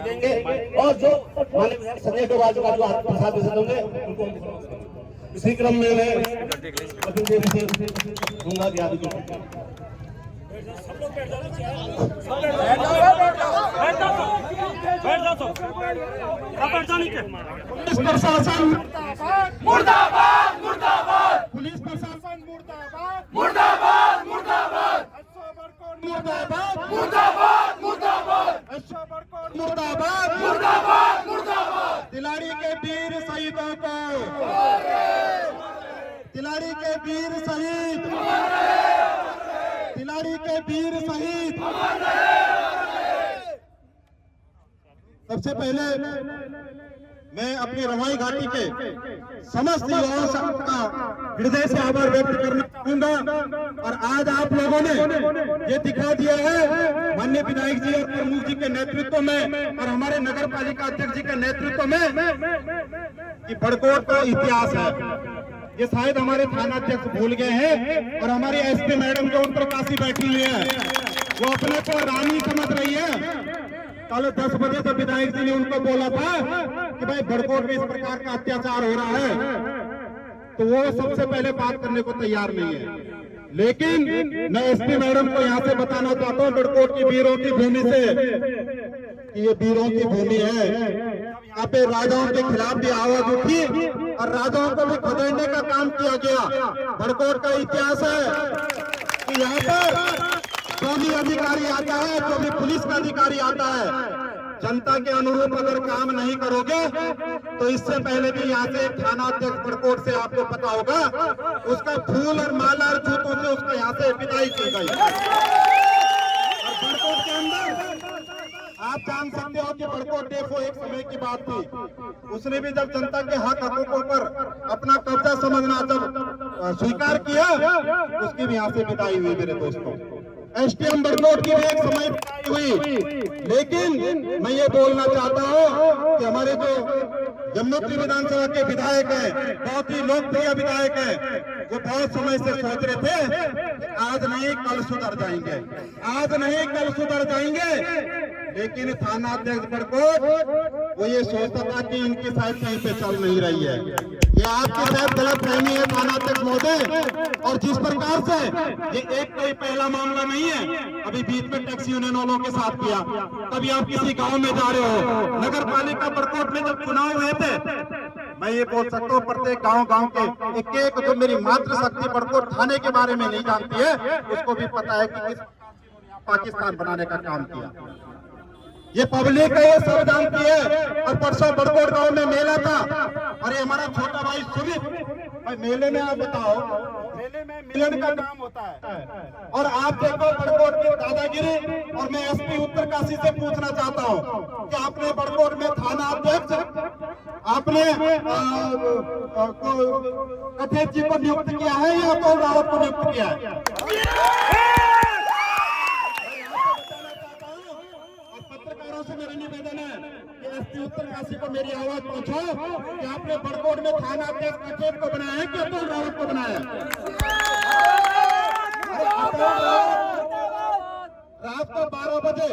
देंगे और जो माननीय संजय डोभाल का जो प्रसाद वितरण होंगे उनको इसी क्रम में मैं दूंगा दिया पुलिस प्रशासन मुर्दाबाद मुर्दाबाद, पुलिस प्रशासन मुर्दाबाद मुर्दाबाद मुर्दाबाद, मुर्दाबाद मुर्दाबाद मुर्दाबाद, मुर्दाबाद मुर्दाबाद मुर्दाबाद। तिलारी के वीर शहीदों को, तिलारी के वीर शहीद, तिलारी के वीर शहीद। सबसे पहले मैं अपनी रवाई घाटी के समस्त युवाओं का हृदय से आभार व्यक्त करना चाहूंगा। और आज आप लोगों ने ये दिखा दिया है माननीय विधायक जी और प्रमुख जी के नेतृत्व में और हमारे नगर पालिका अध्यक्ष जी के नेतृत्व में कि बड़कोट का इतिहास है। ये शायद हमारे थाना अध्यक्ष भूल गए हैं और हमारी एसपी मैडम जो उन पर काशी बैठी हुई है वो अपने को रानी समझ रही है। कल 10 बजे जब विधायक जी ने उनको बोला था कि भाई बड़कोट में इस प्रकार का अत्याचार हो रहा है तो वो सबसे पहले बात करने को तैयार नहीं है। लेकिन मैं एसपी मैडम को यहाँ से बताना चाहता हूँ बड़कोट की वीरों की भूमि से कि ये वीरों की भूमि है। यहाँ पे राजाओं के खिलाफ भी आवाज उठी और राजाओं को भी खदेड़ने का काम किया गया। बड़कोट का इतिहास है कि यहाँ पर जो भी अधिकारी आता है, जो भी पुलिस का अधिकारी आता है, जनता के अनुरूप अगर काम नहीं करोगे तो इससे पहले भी यहाँ से थाना अध्यक्ष बड़कोट से आपको पता होगा उसका फूल और माला और जूतों से उसका यहाँ से विदाई की गई। और बड़कोट के अंदर आप जान सकते हो कि बड़कोट डेफो एक समय की बात थी। उसने भी जब जनता के हक हकूकों पर अपना कब्जा समझना जब स्वीकार किया उसकी भी यहाँ से विदाई हुई मेरे दोस्तों। एसटीएम बड़कोट की भी एक समय हुई। लेकिन मैं ये बोलना चाहता हूँ कि हमारे जो यमुनोत्री विधानसभा के विधायक हैं, बहुत ही लोकप्रिय विधायक हैं, वो बहुत समय से सोच रहे थे आज नहीं कल सुधर जाएंगे, आज नहीं कल सुधर जाएंगे। लेकिन थाना अध्यक्ष बड़कोट वो ये सोचता था कि इनकी शायद कहीं पे चल नहीं रही है। ये आपकी शायद गलतफहमी है थाना अध्यक्ष महोदय। और जिस प्रकार से ये एक कोई पहला मामला नहीं है, अभी बीच में टैक्सी यूनियन वालों के साथ किया, कभी आप किसी गांव में जा रहे हो, नगर पालिका बड़कोट में जब चुनाव हुए थे, मैं ये बोल सकता हूँ प्रत्येक गांव के एक जो मेरी मातृशक्ति बड़कोट थाने के बारे में नहीं जानती है उसको भी पता है कि किस पाकिस्तान बनाने का काम किया। ये पब्लिक है, ये सब जानती है। और परसों बड़कोट गांव में मेला था और ये हमारा छोटा भाई सुमित भाई, मेले में आप बताओ, मेले में मिलन का काम होता है और आप देखो बड़कोट की दादागिरी। और मैं एसपी उत्तरकाशी से पूछना चाहता हूँ कि आपने बड़कोट में थाना अध्यक्ष आपने कठेत जी को नियुक्त किया है या अतुल रावत को नियुक्त किया है? से मेरा निवेदन है कि एसपी उत्तरकाशी को मेरी आवाज पहुंचाओ कि आपने बड़कोट में थाना अध्यक्ष कठेत को बनाया है कि अतुल रावत को बनाया है? रात को 12 बजे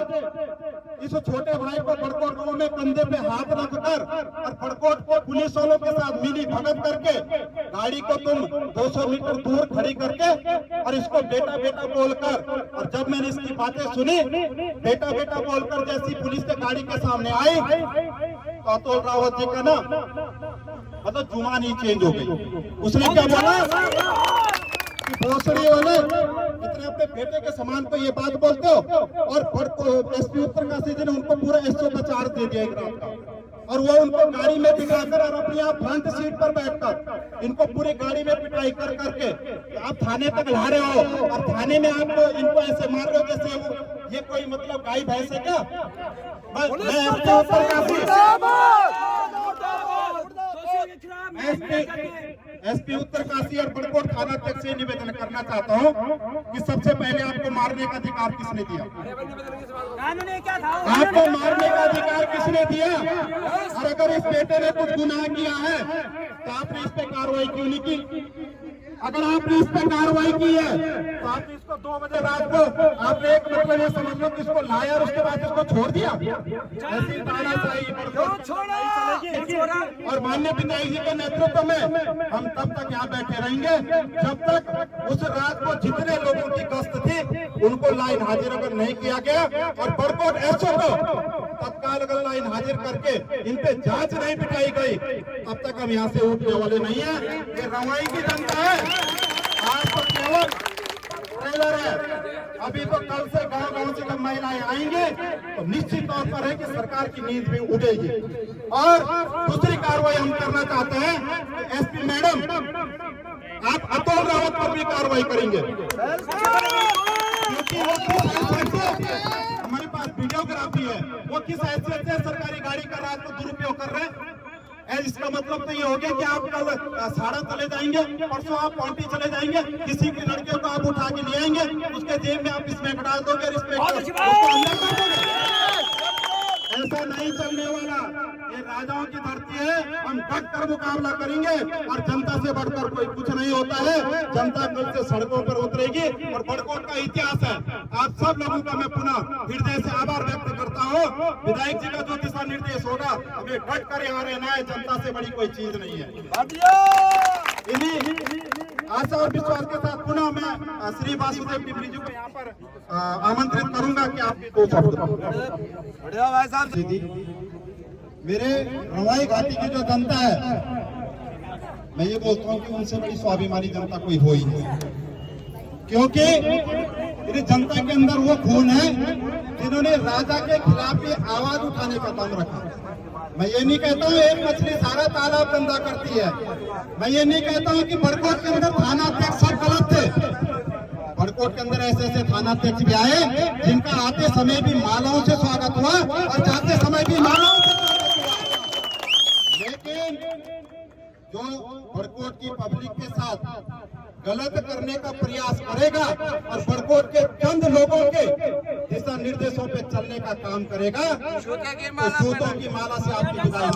इस छोटे भाई को बड़कोट गांव में कंधे पे हाथ रखकर और बड़कोट को पुलिस वालों के साथ मिली भगत करके गाड़ी को तुम 200 मीटर दूर खड़ी करके और इसको बेटा बेटा बोलकर, और जब मैंने इसकी बातें सुनी बेटा बेटा बोलकर जैसी पुलिस के गाड़ी के सामने आई तो अतुल रावत जी का ना मतलब जुबान ही चेंज हो गई। उसने क्या बोला कि भोसड़ी वाले इतने अपने बेटे के समान को ये बात बोलते हो। और एसपी उत्तरकाशी जी ने उनको पूरा 100 का चार्ज दे दिया एक रात का। और वो उनको गाड़ी में बिठाकर और अपनी आप फ्रंट सीट पर बैठकर इनको पूरी गाड़ी में पिटाई कर करके आप थाने तक ला रहे हो और थाने में आप इनको ऐसे मार रहे हो जैसे वो ये कोई मतलब गाय भैंस है क्या? एसपी उत्तरकाशी और बड़कोट थाना अध्यक्ष से निवेदन करना चाहता हूँ कि सबसे पहले आपको मारने का अधिकार किसने दिया? आपको मारने का अधिकार किसने दिया? और अगर इस बेटे ने कुछ गुनाह किया है तो आपने इस पे कार्रवाई क्यों नहीं की? अगर आपने इस पे कार्रवाई की है तो आपने इसको 2 बजे रात को आपने एक मतलब ये समझ लो कि इसको लाया और उसके बाद इसको छोड़ दिया। ऐसी तानाशाही और माननीय विधायक जी के नेतृत्व में हम तब तक यहाँ बैठे रहेंगे जब तक उस रात को जितने लोगों की गश्त थी उनको लाइन हाजिर अगर नहीं किया गया और बड़कोट एसओ को तत्काल अगर लाइन हाजिर करके इन पे जांच नहीं बिठाई गई तब तक हम यहाँ से उठने वाले नहीं है। ये रवाई की जनता है, आज तो केवल ट्रेलर है। अभी तो कल से गांव-गांव से जब महिलाएं आएंगे तो निश्चित तौर पर है कि सरकार की नींद भी उड़ेगी। और दूसरी कार्रवाई हम करना चाहते हैं कि एसपी मैडम आप अतुल रावत पर भी कार्रवाई करेंगे, क्योंकि वो हमारे पास वीडियोग्राफी है, वो किस हैसियत से सरकारी गाड़ी का रात को दुरुपयोग कर रहे हैं। इसका मतलब तो ये हो गया कि आप कल साड़ा चले जाएंगे, परसों आप पॉइंटी चले जाएंगे, किसी की लड़कियों को आप उठा के ले आएंगे, उसके जेब में आप स्मैक डाल दोगे, ऐसा नहीं चलने वाला। ये राजाओं की धरती है, हम डट कर मुकाबला करेंगे और जनता से बढ़कर कोई कुछ नहीं होता है। जनता कल से सड़कों पर उतरेगी और बड़कोट का इतिहास है। आप सब लोगों का मैं पुनः हृदय से आभार व्यक्त करता हूँ। विधायक जी का जो दिशा निर्देश होगा हमें डट कर यहाँ रहना है, जनता से बड़ी कोई चीज नहीं है। इन्हीं आशा और विश्वास के साथ पुनः मैं श्री वासुदेव डिमरी जी को यहाँ पर आमंत्रित करूंगा कि आप दो शब्द। मेरे रवाई घाटी की जो जनता है, मैं ये बोलता हूँ कि उनसे बड़ी स्वाभिमानी जनता कोई हो ही नहीं, क्योंकि मेरी जनता के अंदर वो खून है जिन्होंने राजा के खिलाफ भी आवाज उठाने का दम रखा। मैं ये नहीं कहता हूँ एक मछली सारा तालाब गंदा करती है, मैं ये नहीं कहता हूँ कि बड़कोट के अंदर थाना अध्यक्ष सब गलत थे। बड़कोट के अंदर ऐसे ऐसे थाना अध्यक्ष भी आए जिनका आते समय भी मालाओं से स्वागत हुआ और जाते समय भी मालाओं से स्वागत हुआ। लेकिन जो बड़कोट की पब्लिक के साथ गलत करने का प्रयास करेगा और बड़कोट के चंद लोगों के दिशा निर्देशों पे चलने का काम करेगा, तो सूतों की माला से आपकी विदाई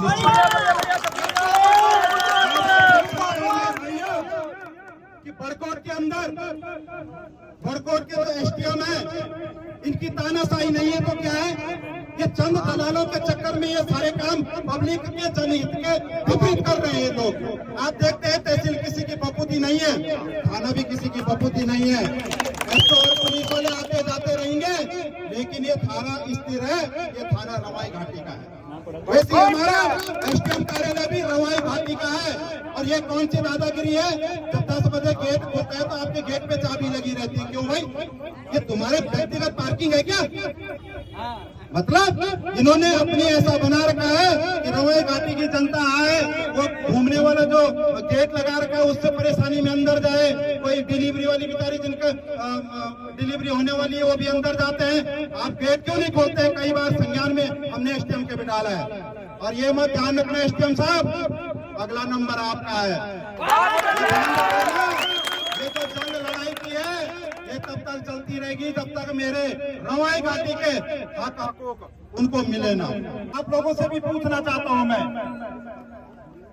कि बड़कोट के अंदर बड़कोट के जो एसडीएम है इनकी तानाशाही नहीं है तो क्या है? ये चंद दलालों के चक्कर में ये सारे काम पब्लिक के जनहित के विपरीत कर रहे हैं लोग। आप देखते हैं तहसील किसी की बपूती नहीं है, थाना भी किसी की बपूती नहीं है, एसओ और पुलिस वाले आते जाते रहेंगे, लेकिन ये थाना स्थिर है, ये थाना रवाई घाटी का है। वैसे हमारा एसडीएम कार्यालय भी रवाई घाटी का है। और ये कौन सी दादागिरी है? जब 10 बजे गेट खुलता है तो आपके गेट पे चाबी लगी रहती है, क्यों भाई? ये तुम्हारे व्यक्तिगत पार्किंग है क्या? मतलब इन्होंने अपनी ऐसा बना रखा है कि रवाई घाटी की जनता आए, वो घूमने वाला जो गेट लगा रखा है उससे परेशानी में अंदर जाए, कोई डिलीवरी वाली बेचारी जिनका डिलीवरी होने वाली है वो भी अंदर जाते हैं। आप गेट क्यों नहीं खोलते हैं? कई बार संज्ञान में हमने एसडीएम के भी डाला है। और ये मत ध्यान रखना एसडीएम साहब, अगला नंबर आपका है। ये जो जंग लड़ाई की है ये तब तक चलती रहेगी जब तक मेरे रवाई घाटी के हक उनको मिले ना। आप लोगों से भी पूछना चाहता हूं मैं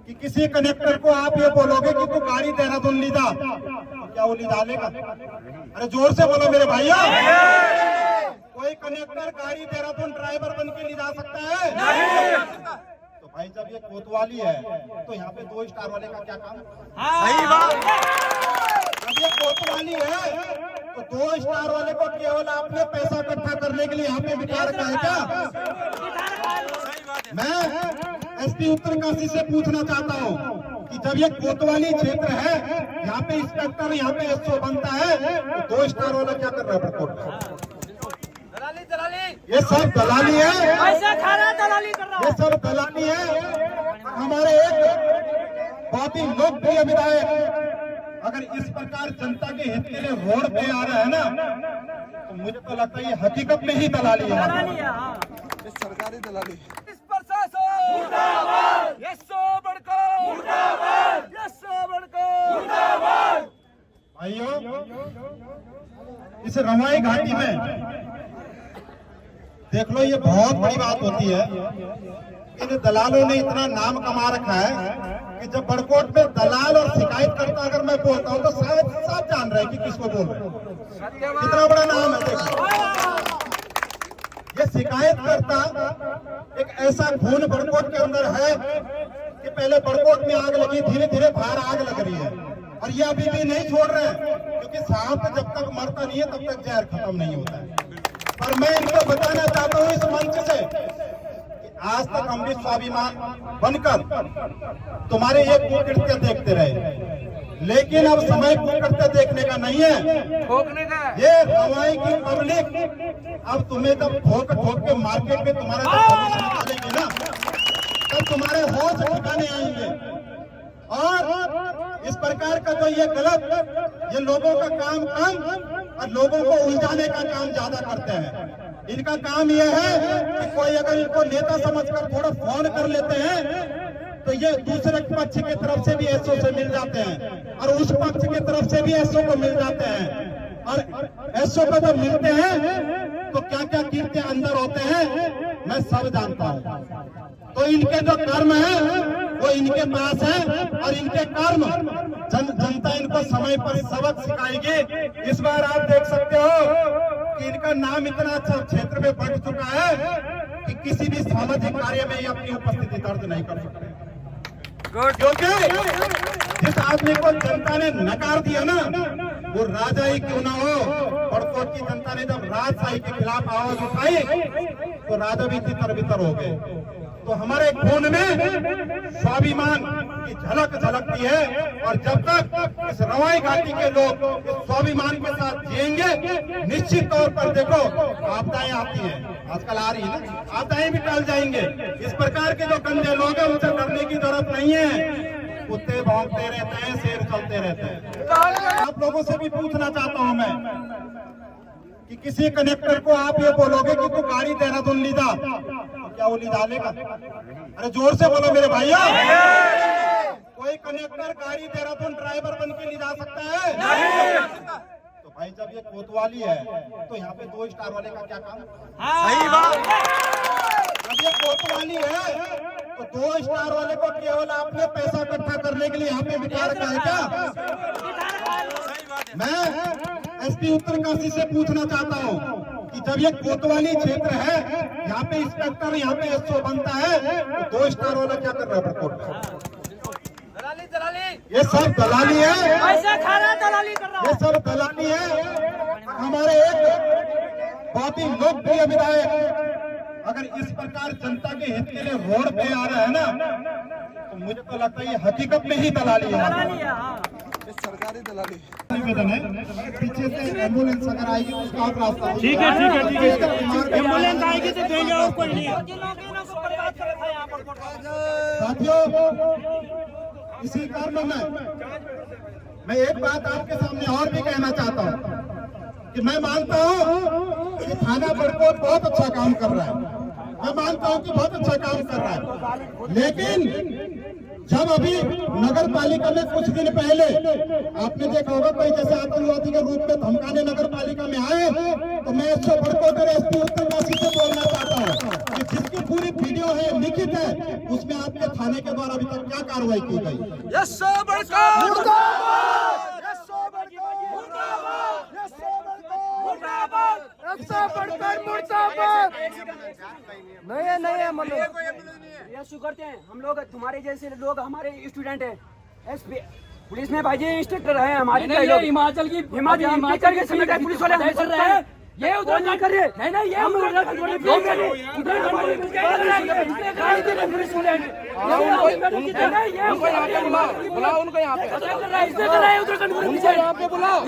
कि किसी कनेक्टर को आप ये बोलोगे कि तू गाड़ी देहरादून ली जा, तो क्या वो ली डालेगा? अरे जोर से बोलो मेरे भाइयों। कोई कनेक्टर गाड़ी देहरादून ड्राइवर बन के ली जा सकता है? तो भाई जब ये कोतवाली है तो यहाँ पे 2 स्टार वाले का क्या काम? जब ये कोतवाली है तो 2 स्टार वाले को केवल आपने पैसा इकट्ठा करने के लिए यहाँ पे बिठा रखा है क्या? मैं एसपी उत्तरकाशी से पूछना चाहता हूँ कि जब ये कोतवाली क्षेत्र है, यहाँ पे इंस्पेक्टर, यहाँ पे एसओ बनता है, तो 2 स्टार वाला क्या कर रहा है बड़कोट में? ये सब दलाली है, ये सब दलाली है। हमारे एक बहुत ही लोकप्रिय विधायक अगर इस प्रकार जनता के हित के लिए रोड पे आ रहा है ना, तो मुझे तो लगता है ये हकीकत में ही दलाली है, सरकारी दलाली। इस प्रशासन मुर्दाबाद, यस बड़को मुर्दाबाद, यस बड़को मुर्दाबाद। इस रवाई घाटी में देख लो, ये बहुत बड़ी बात होती है। इन दलालों ने इतना नाम कमा रखा है कि जब बड़कोट में दलाल और शिकायत करता अगर मैं बोलता हूँ तो शायद सब जान रहे हैं कि किसको बोल रहे हैं। कितना बड़ा नाम है। देखो, ये शिकायत करता एक ऐसा खून बड़कोट के अंदर है कि पहले बड़कोट में आग लगी, धीरे धीरे बाहर आग लग रही है और ये अभी भी नहीं छोड़ रहे हैं, क्योंकि सांप जब तक मरता नहीं है तब तक जहर खत्म नहीं होता है। पर मैं इनको बताना चाहता हूँ इस मंच से कि आज तक हम भी स्वाभिमान बनकर तुम्हारे ये कुकृत्य देखते रहे, लेकिन अब समय कुकृत्य देखने का नहीं है, ठोकने का। ये रवाई की पब्लिक अब तुम्हें जब ठोक ठोक के मार्केट में तुम्हारा जब भविष्य निकालेगी ना, तब तुम्हारे होश ठिकाने आएंगे। और इस प्रकार का जो ये गलत, ये लोगों का काम और लोगों को उलझाने का काम ज्यादा करते हैं। इनका काम ये है कि कोई अगर इनको नेता समझकर थोड़ा फोन कर लेते हैं तो ये दूसरे पक्ष की तरफ से भी एसओ से मिल जाते हैं और उस पक्ष की तरफ से भी एसओ को मिल जाते हैं। और एसओ को जब मिलते हैं तो क्या क्या कीर्ति अंदर होते हैं मैं सब जानता हूँ। तो इनके जो कर्म है वो इनके पास है और इनके कर्म जनता इनको समय पर सबक सिखाएगी। इस बार आप देख सकते हो कि इनका नाम इतना अच्छा क्षेत्र में बढ़ चुका है कि किसी भी सामाजिक कार्य में ये अपनी उपस्थिति दर्ज नहीं कर सकते, क्योंकि जिस आदमी को जनता ने नकार दिया ना, वो राजा ही क्यों ना हो, बड़कोट की जनता ने जब राजशाही के खिलाफ आवाज उठाई तो राजा भी तितर बितर हो गए। तो हमारे खून में स्वाभिमान की झलक झलकती है और जब तक इस रवाई घाटी के लोग इस स्वाभिमान के साथ जिएंगे, निश्चित तौर पर देखो आपदाएं आती हैं, आजकल आ रही है ना, आपदाएं भी टल जाएंगे। इस प्रकार के जो गंदे लोग हैं उनसे डरने की जरूरत नहीं है। कुत्ते भौंकते रहते हैं, शेर चलते रहते हैं। आप लोगों से भी पूछना चाहता हूं मैं कि किसी कनेक्टर को आप ये बोलोगे कि तू गाड़ी देहरादून ली जा, तो क्या वो ली डालेगा? अरे जोर से बोलो मेरे भाइयों। कोई कनेक्टर गाड़ी देहरादून ड्राइवर बन के ले जा सकता है? तो भाई जब ये कोतवाली है तो यहाँ पे 2 स्टार वाले का क्या काम? सही बात। जब ये कोतवाली है तो 2 स्टार वाले को केवल आपने पैसा इकट्ठा करने के लिए यहाँ पे बिठा रखा है क्या? मैं एसपी उत्तरकाशी से पूछना चाहता हूँ कि जब ये कोतवाली क्षेत्र है, यहाँ पे इंस्पेक्टर, यहाँ पे एसओ बनता है, तो 2 स्टार वाला क्या कर रहा है बड़कोट में? ये सब दलाली है, ये सब दलाली है। हमारे एक बहुत ही लोकप्रिय विधायक अगर इस प्रकार जनता के हित के लिए रोड पे आ रहा है ना, तो मुझे तो लगता है ये हकीकत में ही दलाली है, सरकारी दलाली। निवेदन है पीछे से एम्बुलेंस अगर आएगी तो उसका आप रास्ता। ठीक है ठीक है ठीक है, एम्बुलेंस आएगी तो देंगे और कोई नहीं। साथियों, इसी कारण मैं एक बात आपके सामने और भी कहना चाहता हूँ कि मैं मानता हूँ कि थाना बड़कोट बहुत अच्छा काम कर रहा है, मैं मानता हूँ कि बहुत अच्छा काम कर रहा है, लेकिन जब अभी नगर पालिका में कुछ दिन पहले आपने देखा होगा कोई जैसे आतंकवादी के रूप में धमकाने नगर पालिका में आए, तो मैं एसओ बड़कोट और एसपी उत्तरकाशी से बोलना चाहता हूँ कि जिसकी पूरी वीडियो है, लिखित है, उसमें आपके थाने के द्वारा अभी तक क्या कार्रवाई की गई? नहीं मतलब ये शू करते हैं हम लोग, तुम्हारे जैसे लोग हमारे स्टूडेंट हैं, एसपी पुलिस में भाई इंस्ट्रक्टर है हमारे, हिमाचल की समय पुलिस वाले हम कर रहे हैं, ये उधर नहीं कर रहे, नहीं ये हम बुलाओ उनको यहाँ पे बुलाओ।